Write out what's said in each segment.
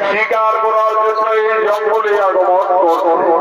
শিকার করার জন্য এই জঙ্গলে আগমন করবো।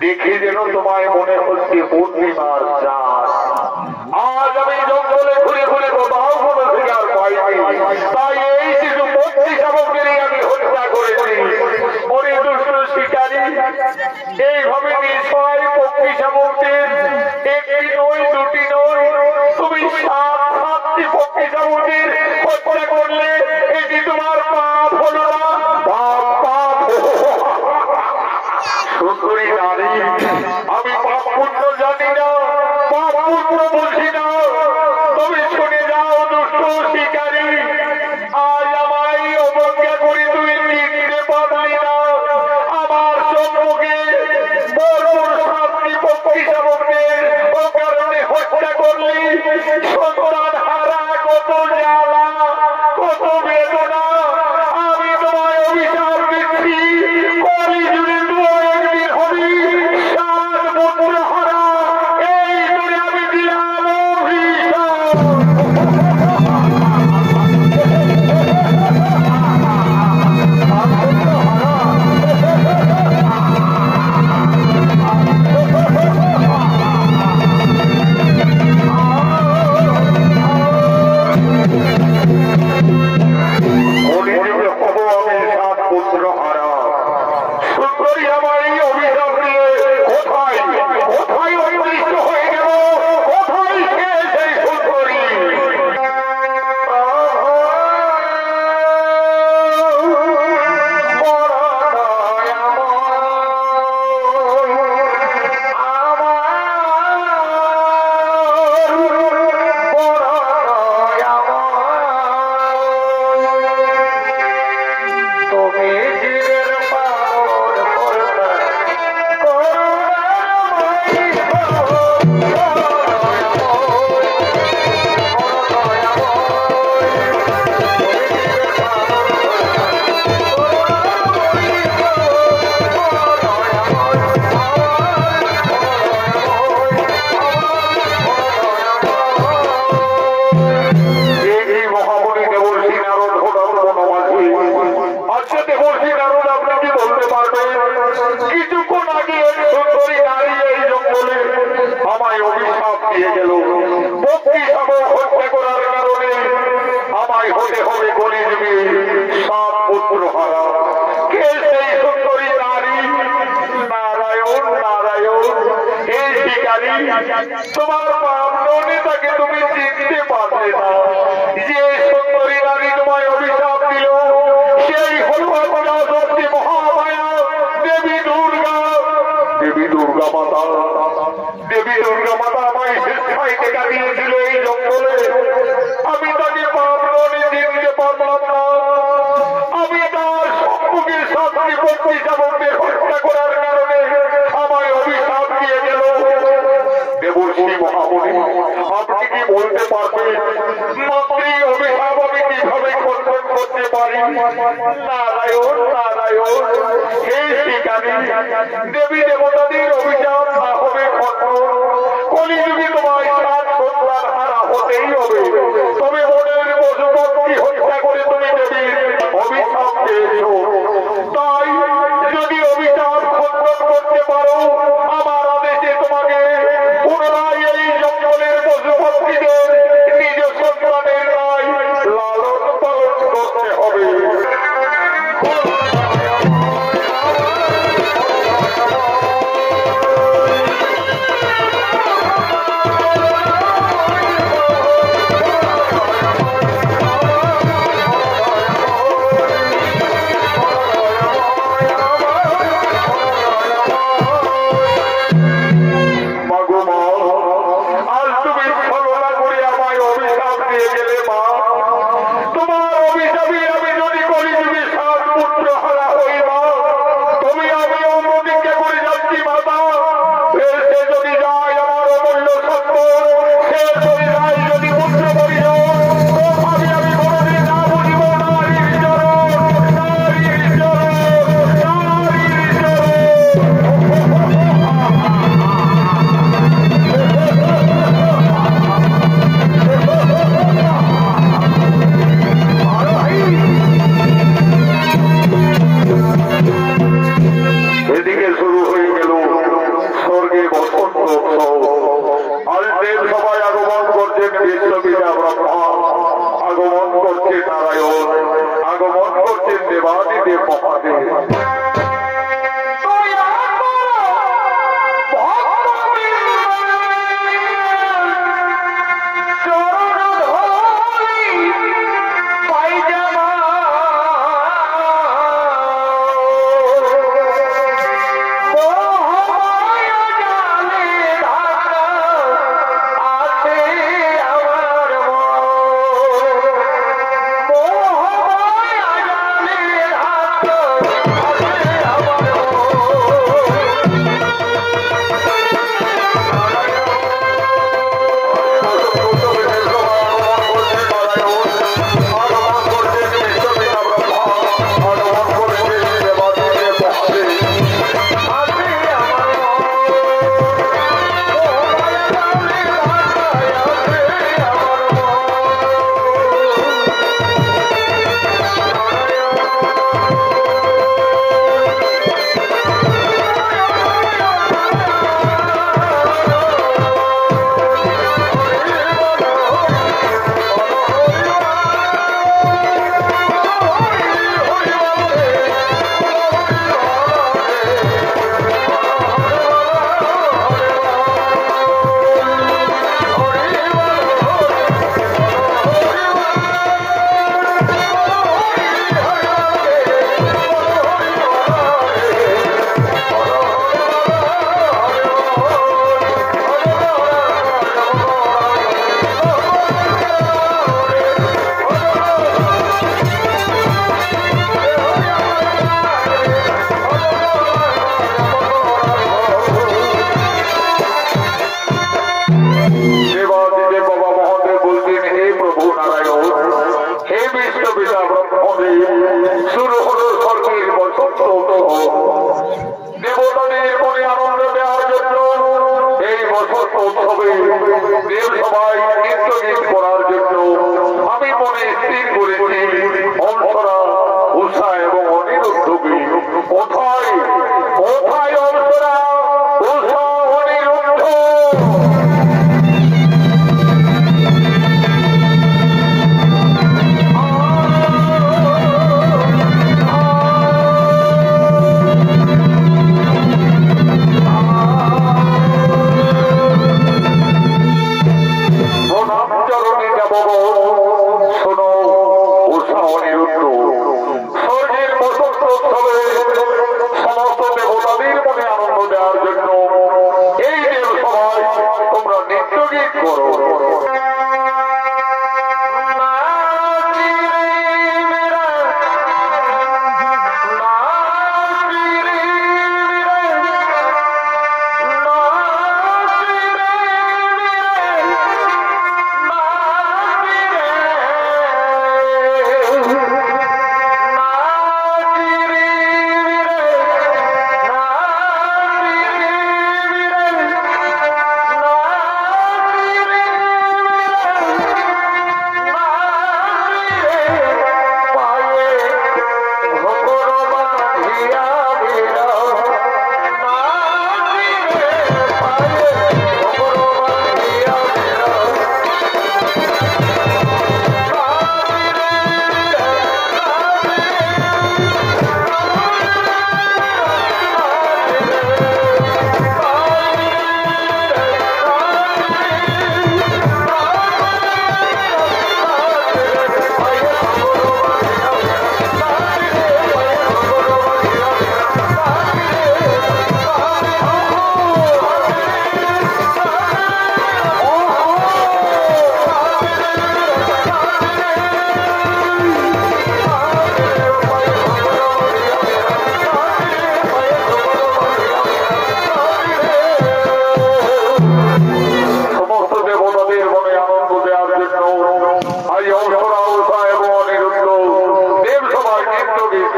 দেখে যেন তোমায় মনে হচ্ছে পূর্ণিমার চাঁদ। আজ আমি জঙ্গলে ঘুরে ঘুরে কোথাও কোনো শিকার পাইনি, তাই এই কিছু পক্ষী শাবকদেরই আমি হত্যা করেছি। ওরে দুষ্ট শিকারী, এইভাবে নিশ্চয় পক্ষী শাবকদের একটি নয় দুটি নয়, তুমি সাতটি পক্ষী শাবকদের হত্যা করলে এটি তোমার পাপ হলো না? পাপ সুন্দরী নারী, আমি পাপ পুণ্য জানি না, পাপ পুণ্য বুঝি না। তুমি শুনে যাও দুষ্ট শিকারী, আজ আমায় অবজ্ঞা করে তুই চিনতে পারলি না। আমার সম্মুখে বড় সাতটি পক্ষী শাবকদের অকারণে হত্যা মাতৃপত্নী যাবকে হত্যা করার কারণে আমায় অভিশাপ দিয়ে গেল। দেবর্ষি মহামণি, আপনি কি বলতে পারবেন মাতৃ অভিশাপ আমি কিভাবে খণ্ডন করতে পারি? নারায়ণ নারায়ণ, হে শিকারী, দেবী দেবতাদের অভিশাপ না হবে খণ্ডন। কলিযুগে তোমায় সাত সন্তান হারা হতেই হবে। তবে মনের পশুপক্ষী হত্যা করে তুমি দেবীর অভিশাপ পেয়েছ। তাই যদি অভিশাপ খণ্ডন করতে পারো, আমার আদেশে তোমাকে পুনরায় এই জঙ্গলের পশুপক্ষীদের নিজ সন্তানের ন্যায় লালন পালন করতে হবে।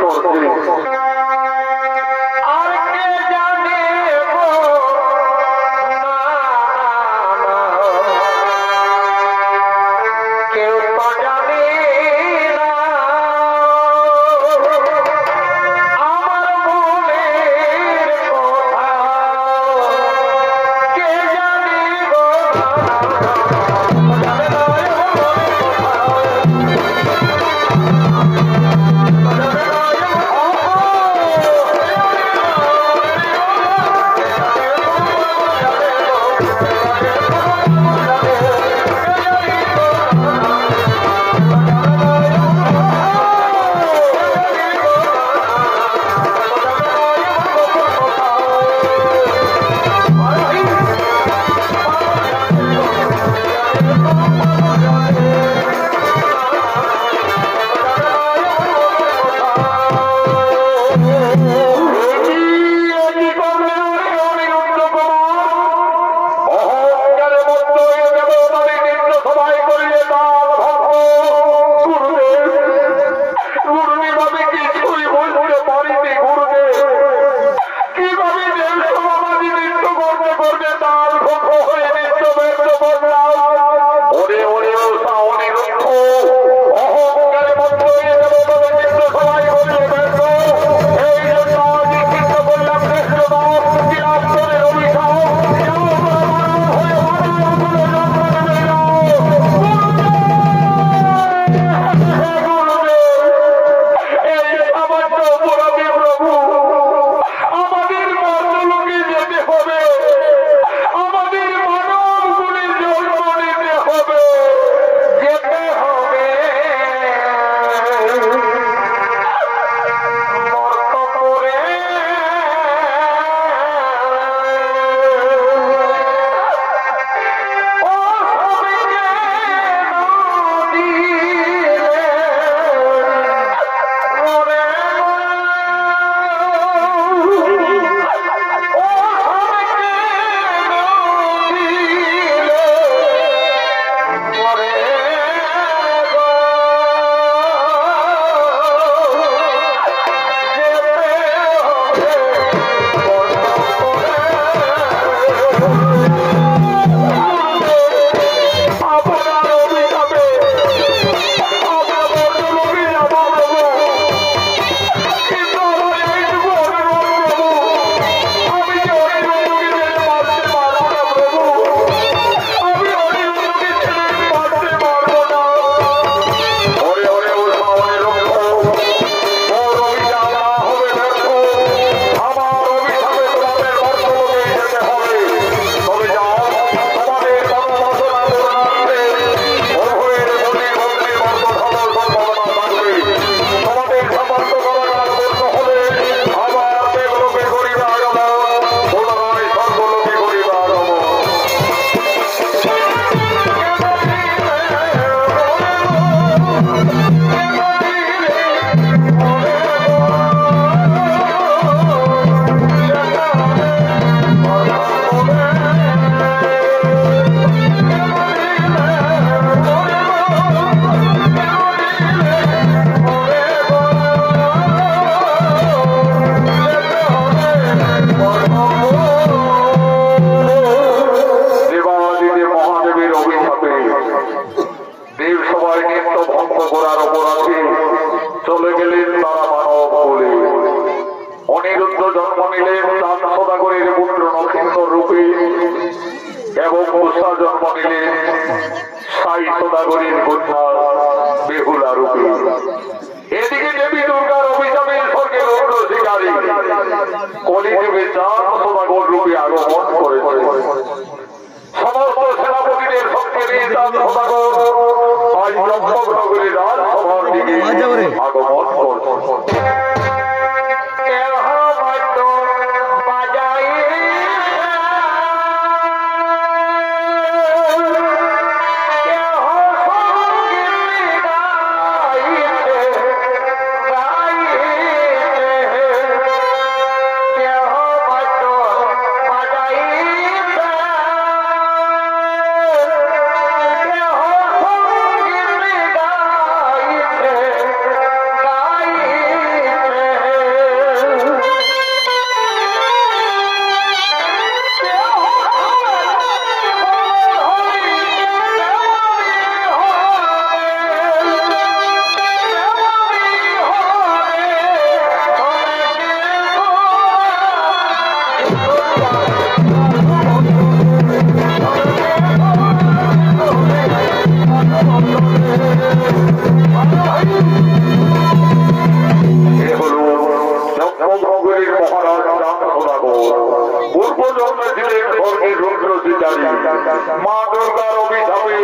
করছে আর কে জানে গো না, কেউ তো জানে না আমার মনের কথা, কে জানে গো জানে না রুদ্র সিতারি মা দুর্গার অভিশাপে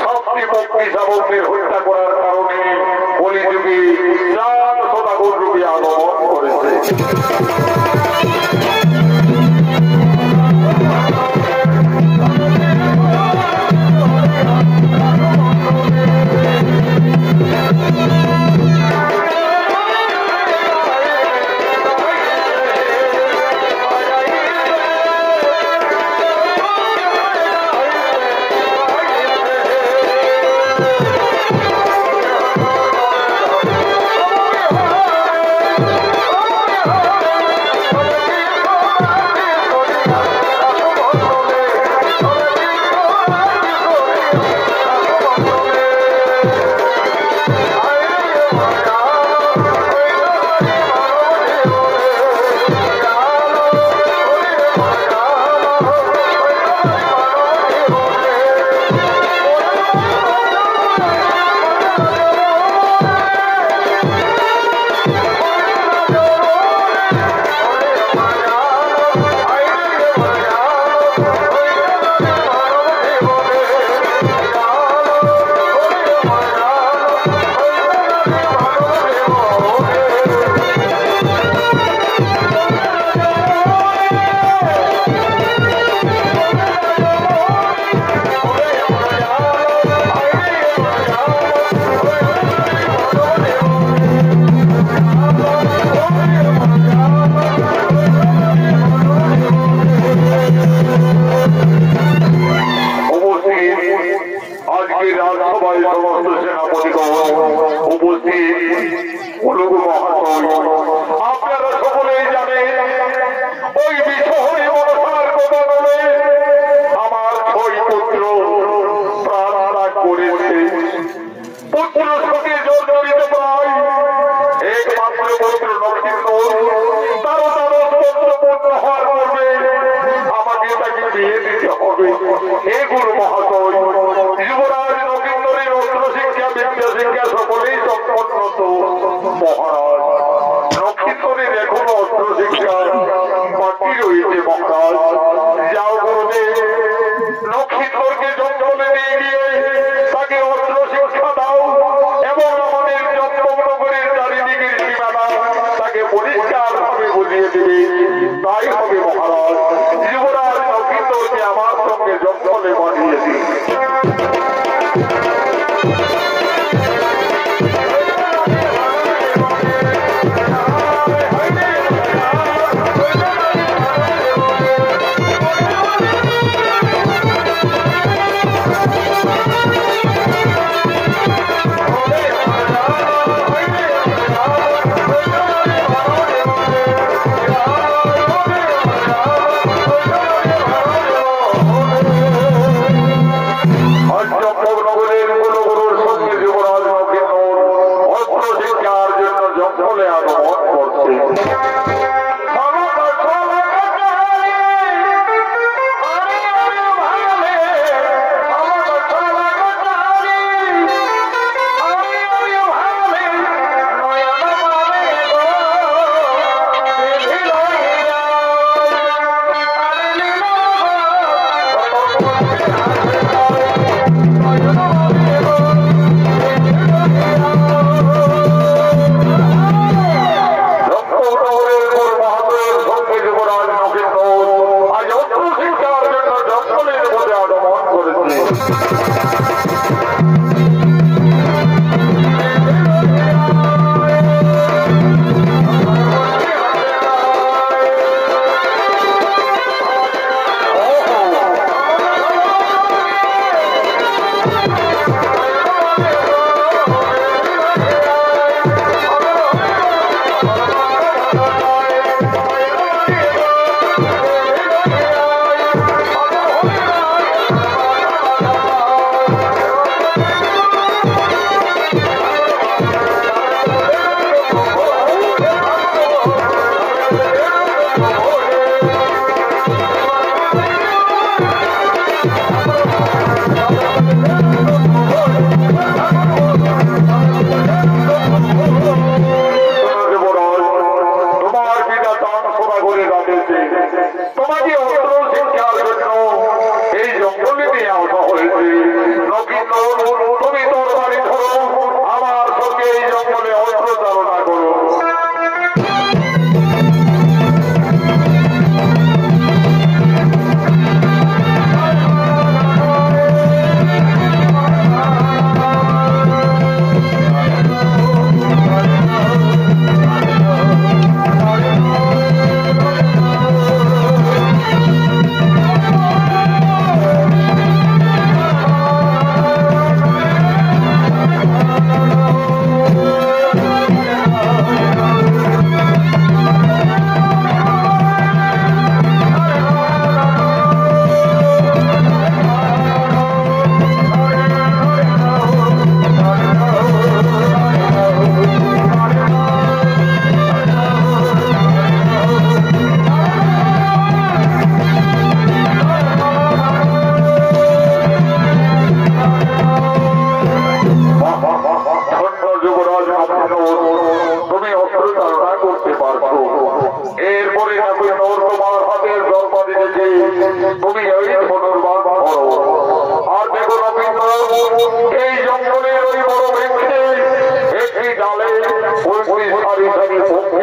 শক্তি ভক্তি সাবকের হত্যা করার কারণে কলিযুগে চাঁদ সদাগর রূপে আগমন করেছে।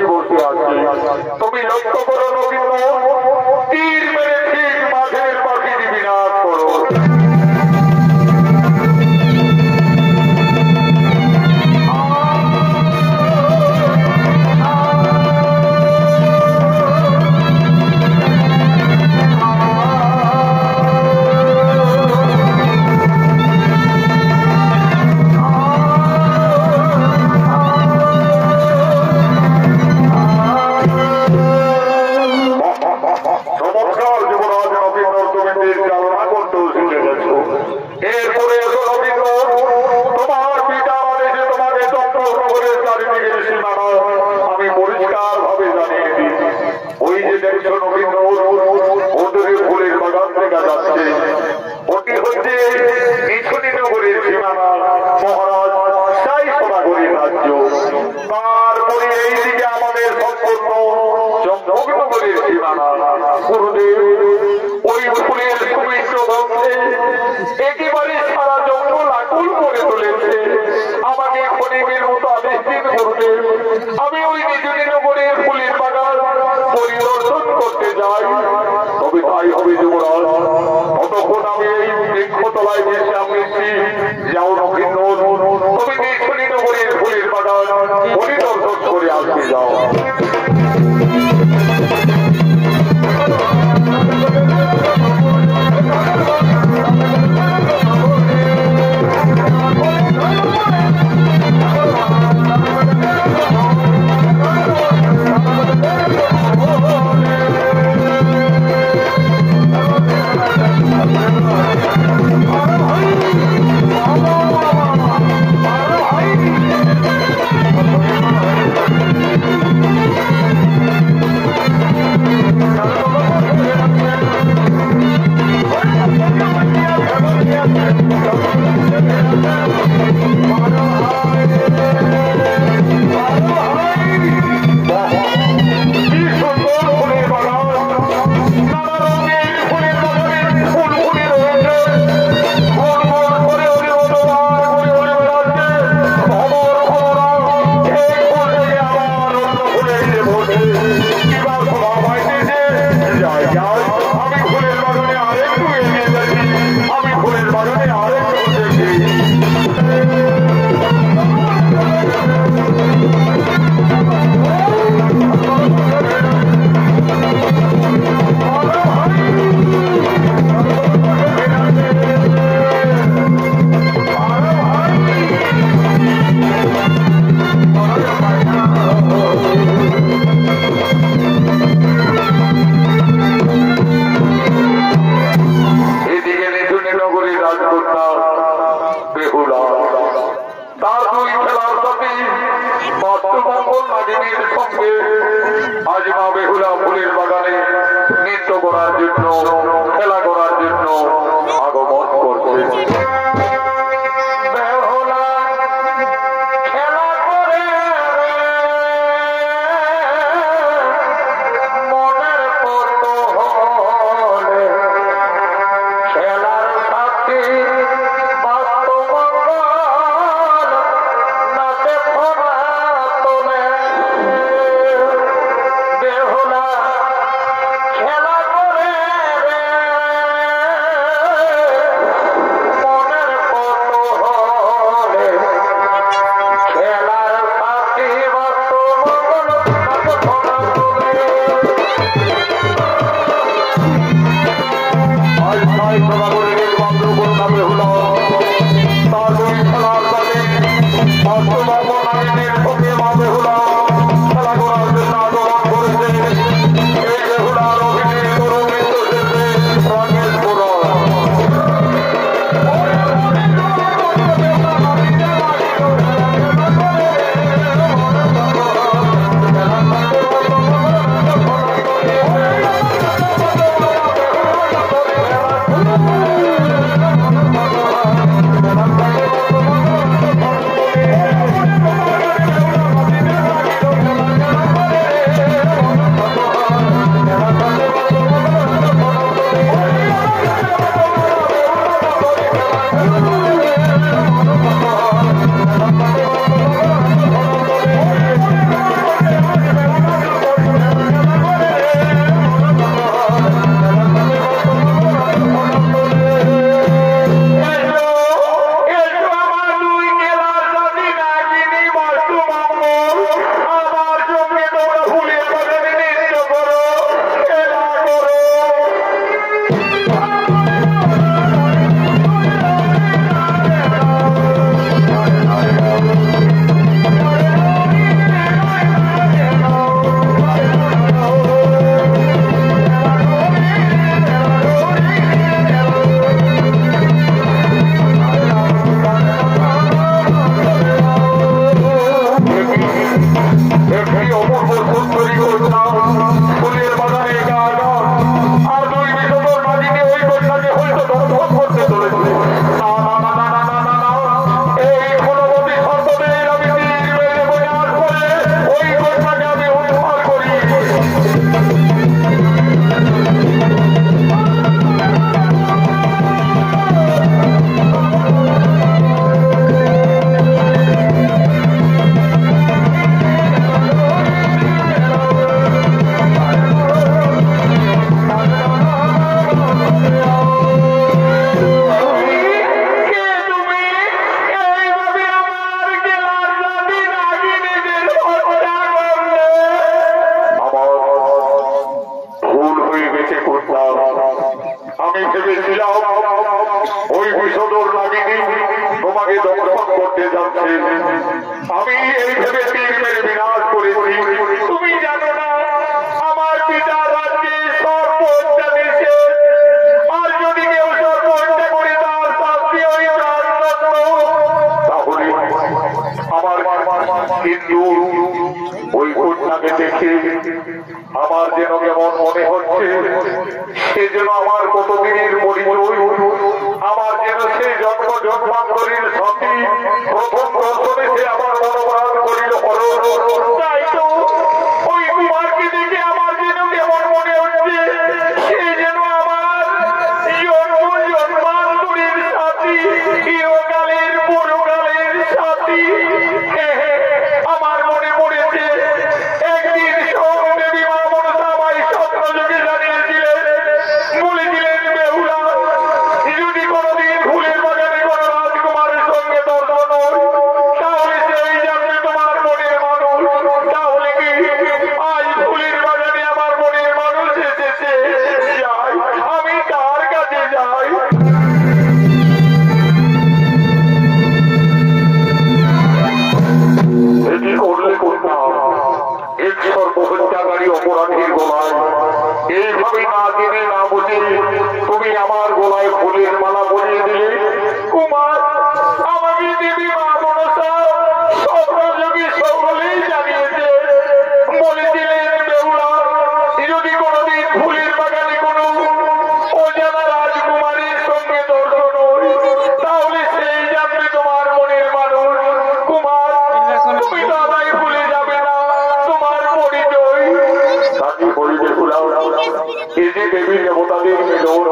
সখী বসে আছে। তুমি লক্ষ্য করো নবীন, তীর মেরে ঠিক মাঠের পাখিটি বিনাশ করো। একেবারে সারা জঙ্গল আকুল করে তুলেছে। আমাকে খনিকের মতো আদেশ দিন গুরুদেব, আমি ওই নিজনী নগরের ফুলের বাগান পরিদর্শন করতে যাই। তবে তাই হবে যুবরাজ, ততক্ষণ আমি এই বৃক্ষতলায় বিশ্রাম নিচ্ছি। যাও নবীন, তুমি নিজনী নগরের ফুলের বাগান পরিদর্শন করে আসতে যাও। আজ মা বেহুলা ফুলের বাগানে নৃত্য করার জন্য, খেলা করার জন্য আগমন করছে। খেলা করে যাচ্ছে। আমি এই ভেবে তীর মেরে বিনাশ করেছি। তুমি জানো না আমার পিতা রাজ্যে সর্বহত্যা দিয়েছে, আর যদি কেউ সর্বহত্যা করে তার শাস্তি ওই প্রাণদণ্ড। তাহলে আমার কিন্তু ওই কন্যাকে দেখে আমার যেন কেমন মনে হচ্ছে, সে যেন আমার কতদিনের পরিচয়, আমার যেন সে জন্ম জন্মান্তরের সাথী। প্রথম দর্শনে সে আমার মনোবাদ করিল। তাই তো ওই কুমারকে দেখে আমার যেন কেমন মনে হচ্ছে, সে যেন আমার জন্ম জন্মান্তরের সাথী, চিরকালের পরকালের সাথী। আমার মনে পড়েছে একদিন দেবী মা মনসা আমায় স্বপ্নযোগে জানিয়েছিলেন, বলেছিলেন বেহুলা যদি কোনোদিন ফুলের বাগানে কোনো রাজকুমারের সঙ্গে দর্শন হয় তাহলে সেই জানবে তোমার মনের মানুষ। তাহলে কি আজ ফুলের বাগানে আমার মনের মানুষ এসেছে, যাই আমি তার কাছে যাই। এটি করলে কন্যা এক সর্বহত্যাকারী অপরাধীর গলায় এইভাবে না জেনে না বুঝে তুমি আমার গলায় ফুলের মালা পরিয়ে দিলে। কুমার আমাকে দেবী মা মনসা স্বপ্নযোগী সকলেই জানিয়েছে, বলেছিলেন বেহুলা যদি কোনোদিন ফুলের বাগানে কোনো অজানা রাজকুমারীর সঙ্গে দর্শন হয় তাহলে সেই জানবে তোমার মনের মানুষ। কুমার তুমি দাদাই ভুলে যাবে না তোমার পরিচয়। তাকে বলি বেহুলা এই যে দেবী দেবতাদের মিলন,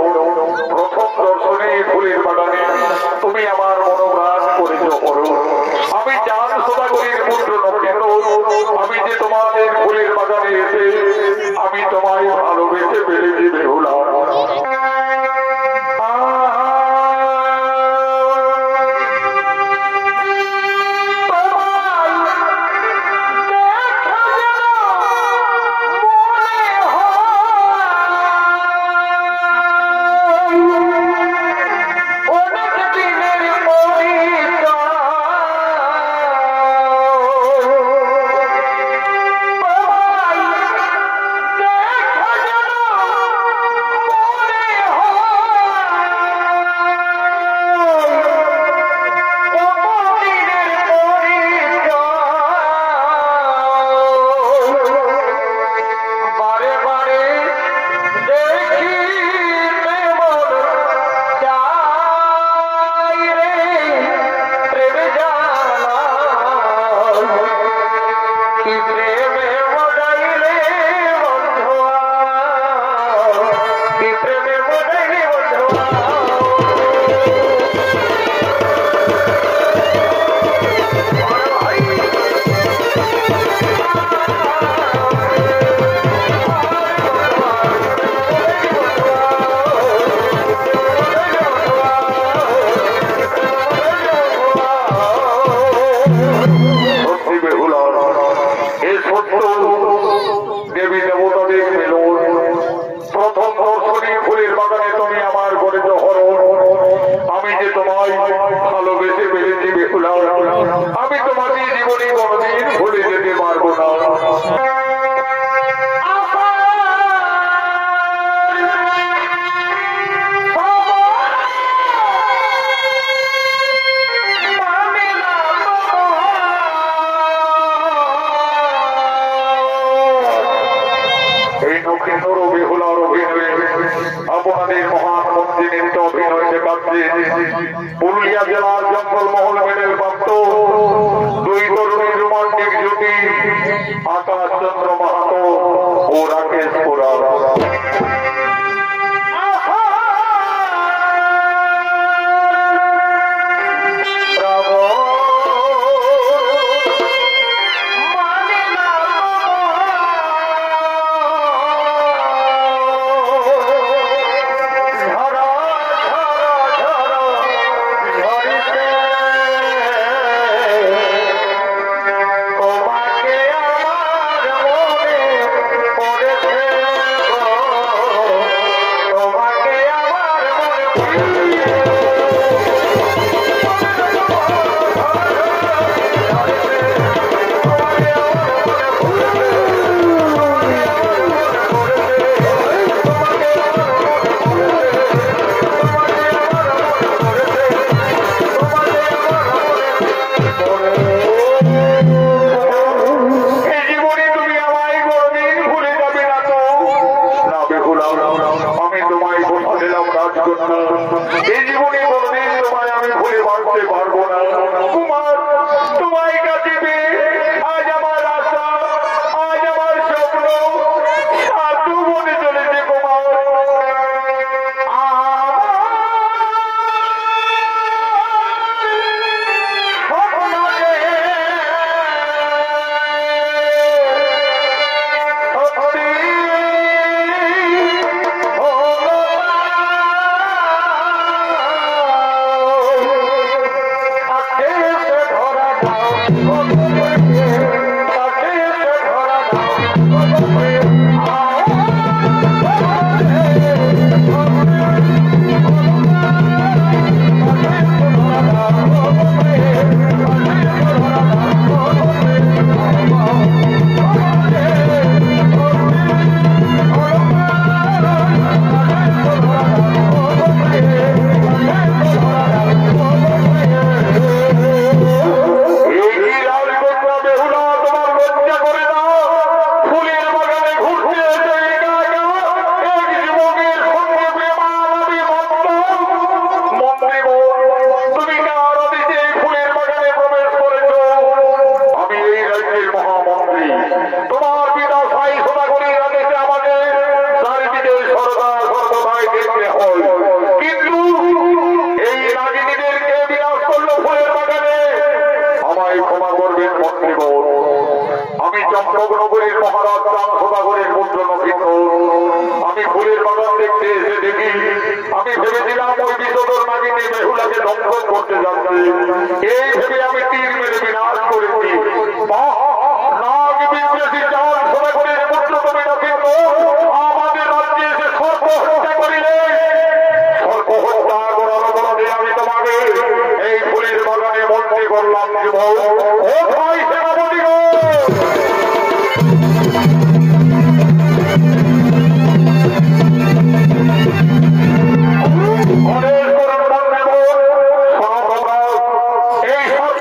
প্রথম দর্শনে ফুলের বাগানে তুমি আমার মনোপ্রাণ পরিচয় করো। আমি চাঁদ সদাগরীর পুত্র নক্ষত্র, আমি যে তোমাদের ফুলের বাগানে এসে আমি তোমায় ভালোবেসে বেড়েছি বেহুলা। পুরুলিয়া জেলার জঙ্গলমহল মেডেল প্রাপ্ত দুই তরুণীর রোমান্টিক জুটি আকাশ চন্দ্র মাহাতো ও রাকেশ পুরা। তোমাকে আমার মনে পড়েছে এই জীবনে কোনদিন তোমায় আমি ভুলে বাঁচতে পারবো না কুমার। তোমায় কাছে পেয়ে আজ আমার আশা, আজ আমার স্বপ্ন সাধু বনে চলেছে কুমার। আমি চম্পকনগরীর মহারাজ রামসভাগরের পুত্রনবীন। আমি ফুলের বাগান দেখতে এসে দেখি, আমি ভেবেছিলাম ওই বিষধর নাগিনী বেহুলাকে দংশন করতে যাচ্ছে। এই ভেবে আমি তীর মেরে বিনাশ করেছি। নাগ বিদ্বেষী রামসভাগরের পুত্রনবীন আমাদের রাজ্যে এসে সর্প হত্যা করিলে, সর্প হত্যা করার অপরাধে আমি তোমাকে এই ফুলের বাগানে বন্দি করলাম। ও ভাই সেনাপতি গো, এই সর্ব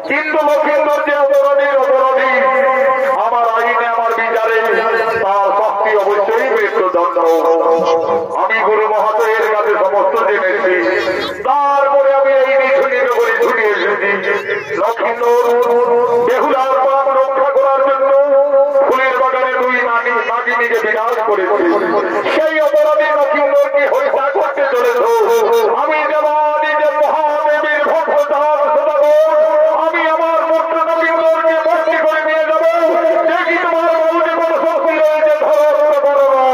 কিন্তু লক্ষ্মীন্দর যে অপরাধীর অপরাধী আমার আইনে আমার বিচারে তার শাস্তি অবশ্যই মৃত্যুদণ্ড। আমি গুরু মহাশয়ের কাছে সমস্ত জেনেছি, তারপরে আমি এই নিছুনিত করে ছুটে এসেছি। লক্ষ্মীন্দর বেহুলার প্রাণ রক্ষা করার জন্য ফুলের বাগানে দুই নাগিনীকে বিনাশ করেছি। সেই অপরাধী লক্ষ্মীন্দরকে হত্যা করতে চলেছ। আমি দেবাদি যে মহাদেবীর ভক্তদান আমি আমার মূর্ত নবীন্দরকে ভর্তি করে নিয়ে যাব। দেখি তোমার মনে কোনো শক্তি রয়েছে ধরতে পারো না।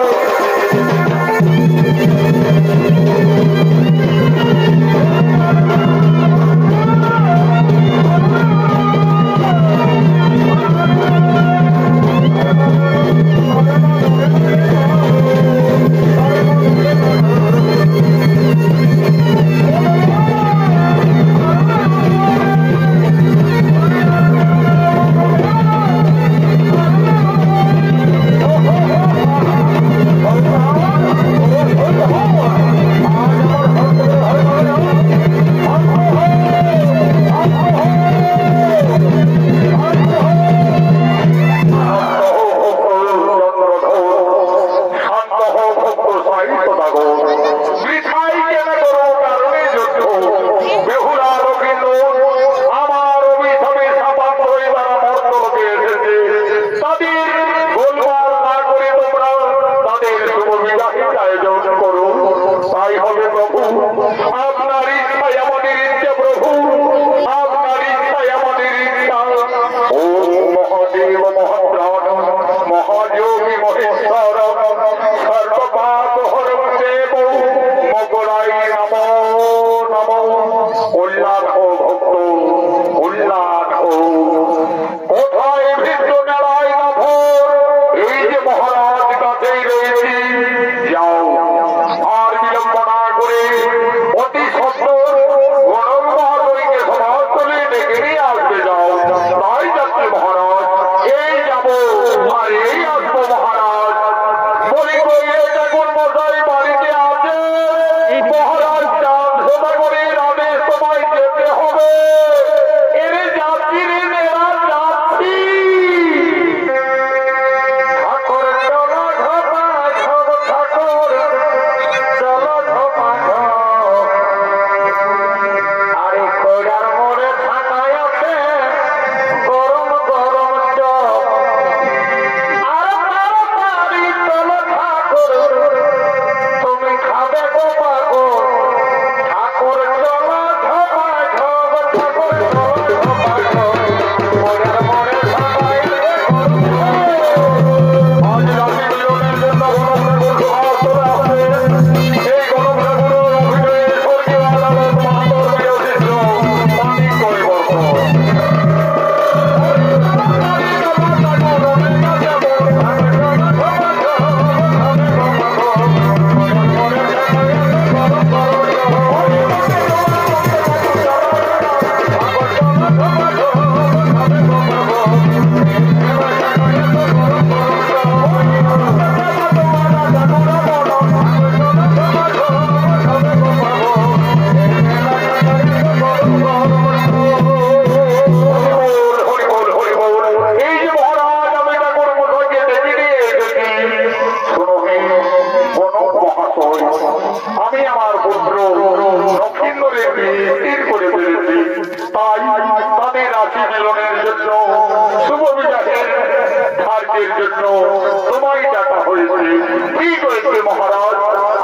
তোমায় ডাকা হয়েছে। কি করেছে মহারাজ?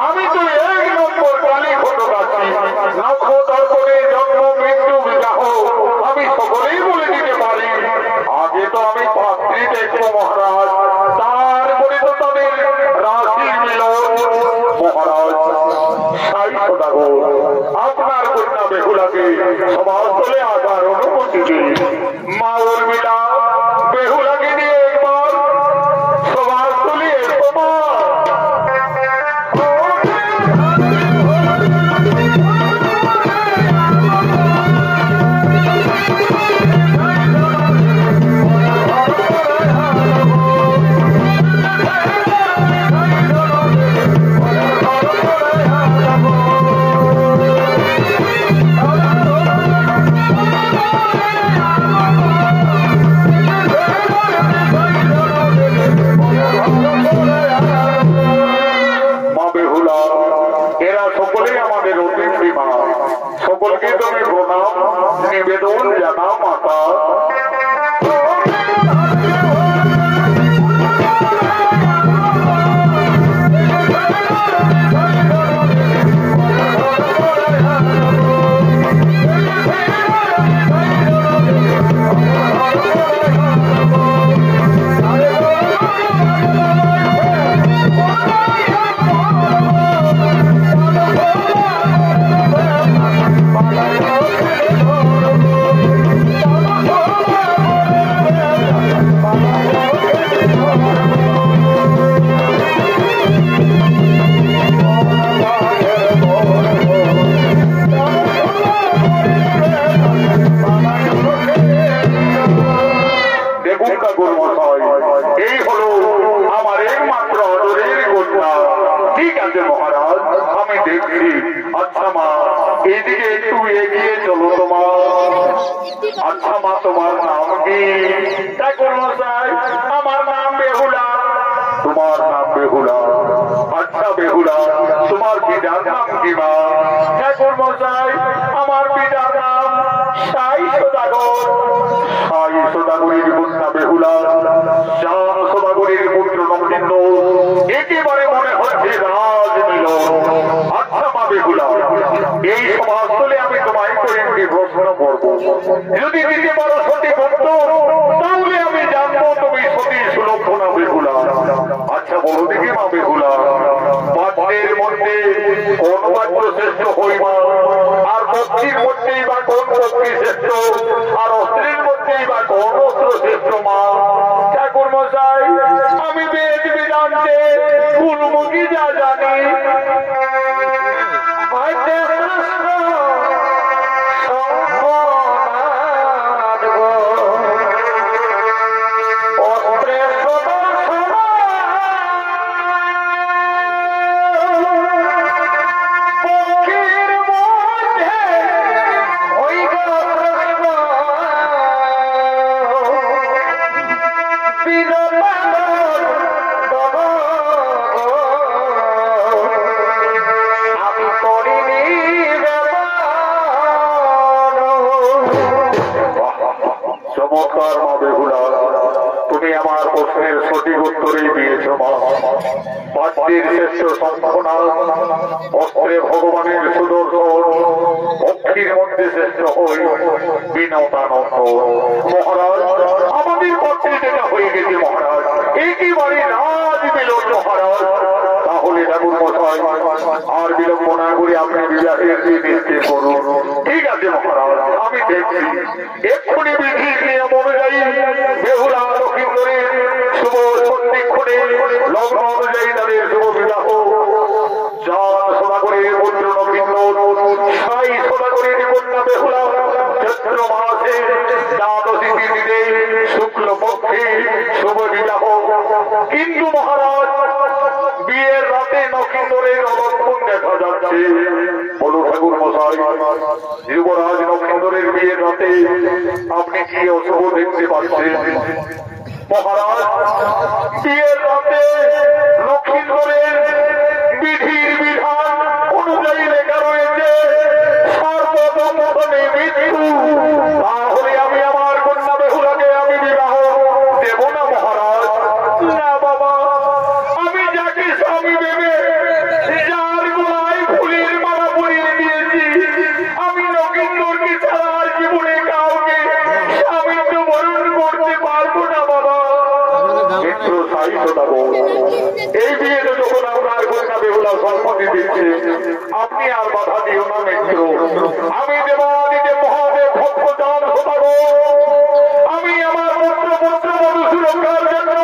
আমি তো এক মহারাজ সাই সদাগর আপনার কন্যা বেহুলাকে সভাস্থলে আসার অনুমতি দিন। মা উর্মিলা বেহুলাকে নিয়ে একবার সভাস্থলে এসো মা। সকলকে তুমি প্রণাম নিবেদন জানাও মাতা। এই হলো আমার একমাত্র আদরের কন্যা। ঠিক আছে মহারাজ, আমি দেখছি। আচ্ছা মা, এইদিকে একটু এগিয়ে চলো তোমার। আচ্ছা মা, তোমার নাম কি? আমার নাম বেহুলা। তোমার নাম বেহুলা? আচ্ছা বেহুলা, তোমার পিতার নাম কি মা? ঠাকুর মশাই, আমার পিতার নাম সাই সদাগর। সাই সদাগরের কন্যা বেহুলা, চান সদাগরের পুত্র নবীন্দ্র, একেবারে মনে হচ্ছে রাজ মিল। আচ্ছা মা বেহুলা, এই সভাস্থলে আমি তোমায় করে একটি প্রশ্ন করব। যদি দিতে পারো সঠিক উত্তর, তাহলে আমি জানবো তুমি সতী সুলক্ষণা বেহুলা। আচ্ছা বলো দেখি মা বেহুলা, বাদ্যের মধ্যে কোন বাদ্য শ্রেষ্ঠ হইবা? আর পক্ষীর মধ্যেই বা কোন পক্ষী শ্রেষ্ঠ? আর অস্ত্রের মধ্যেই বা কোন অস্ত্র শ্রেষ্ঠ মা? ঠাকুর মশাই, আমি বেদ বেদান্তে গুরুমুখী যা জানি, চমৎকার মা বেহুলা, তুমি আমার প্রশ্নের সঠিক উত্তরেই দিয়েছ মা। বাদ্যের শ্রেষ্ঠ সম্ভাবনা, অস্ত্রে ভগবানের সুদর্শন, পক্ষীর মধ্যে শ্রেষ্ঠ হই বিনতানন্দ। মহারাজ, আমাদের পক্ষে যেটা হয়ে গেছে মহারাজ, একেবারে রাজ মিলন মহারাজ। তাহলে ঠাকুর মশাই, আর বিলম্ব না করে আপনি বিবাহের নিশ্চিত করুন। ঠিক আছে মহারাজ, আমি দেখছি। এক্ষুনি বিধি নিয়ম অনুযায়ী বেহুলা লক্ষ্মীন্দরের শুভ সন্ধিক্ষণে লগ্ন অনুযায়ী তাদের শুভ বিবাহ। চান সদাগরের পুত্র নবীন্দর, সাই সদাগরের কন্যা বেহুলা চৈত্র মাসে দ্বাদশী তিথিতে শুক্ল পক্ষে শুভ বিবাহ। কিন্তু মহারাজ, বিয়ের রাতে নক্ষত্রের অলক্ষণ দেখা যাচ্ছে। বলো ঠাকুর মশাই, যুবরাজ নক্ষত্রের বিয়ের রাতে আপনি কি অশুভ দেখতে পাচ্ছেন? মহারাজ, বিয়ের রাতে নক্ষত্রের বিধির বিধান অনুযায়ী লেখা রয়েছে সর্বদম্পনে মৃত্যু। তাহলে আমি আমার কন্যা বেহুলাকে আমি বিবাহ দেব না মহারাজ। না বাবা, আমি যাকে স্বামী ভেবে যার গলায় ফুলের মালা পরিয়ে দিয়েছি, আমি নগেন্দ্রকে ছাড়া জীবনে কাউকে স্বামীত্ব বরণ করতে পারবো না বাবা। মিত্র সাই সদাগর, এই বিয়েতে যখন সম্মতি দিচ্ছে, আপনি আর বাধা দিও না মিত্র। আমি দেবাদিদেব মহাদেব ভক্তজান সদাগর, আমি আমার পুত্র বধূ সুরক্ষার জন্য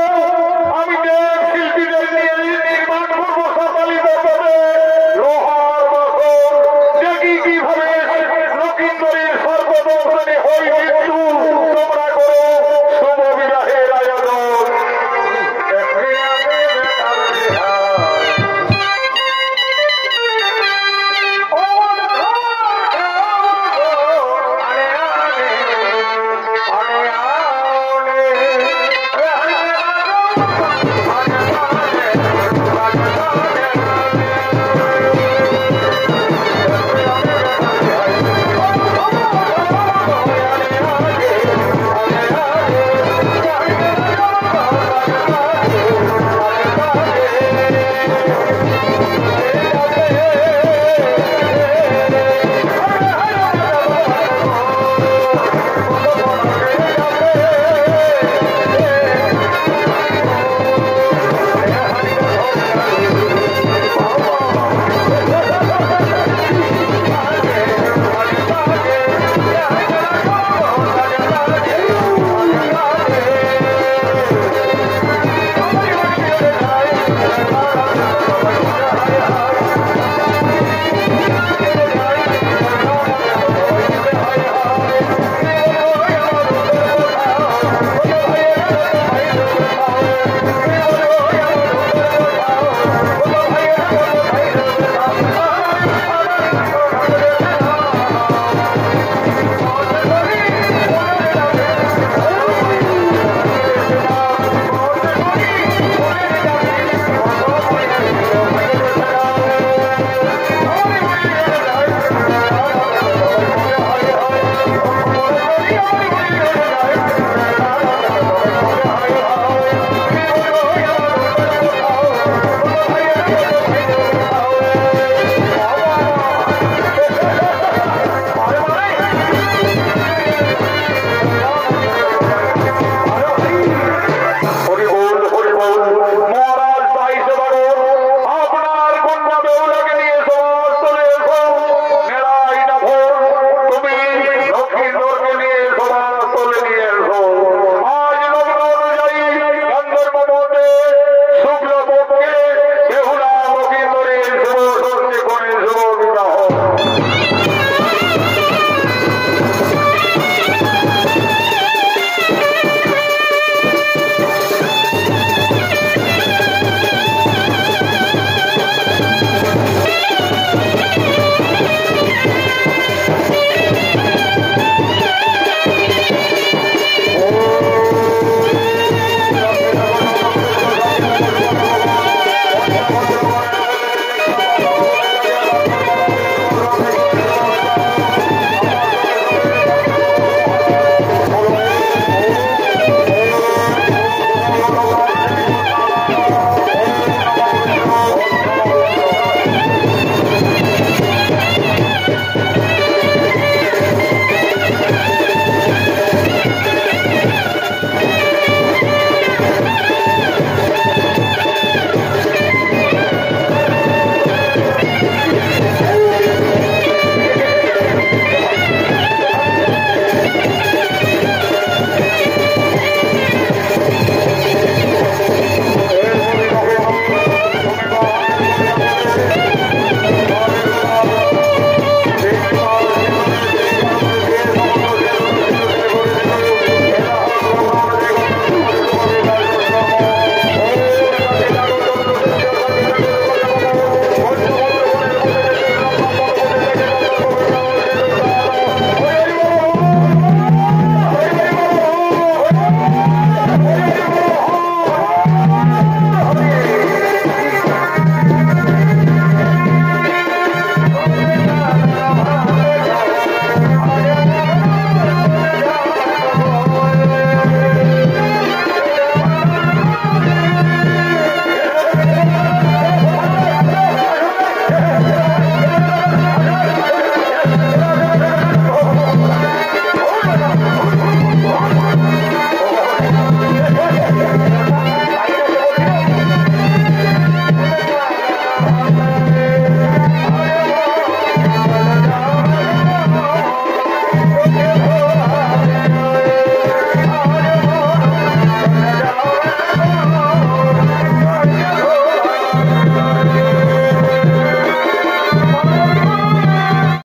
আমি দেব শিল্পীদের নিয়ে নির্মাণ করব সকালী দরবারে লোহার বাসর। দেখি কিভাবে লক্ষিন্দরীর সর্বদর্শনে হই মৃত্যু, তোমরা করো শুভ বিবাহের আয়োজন।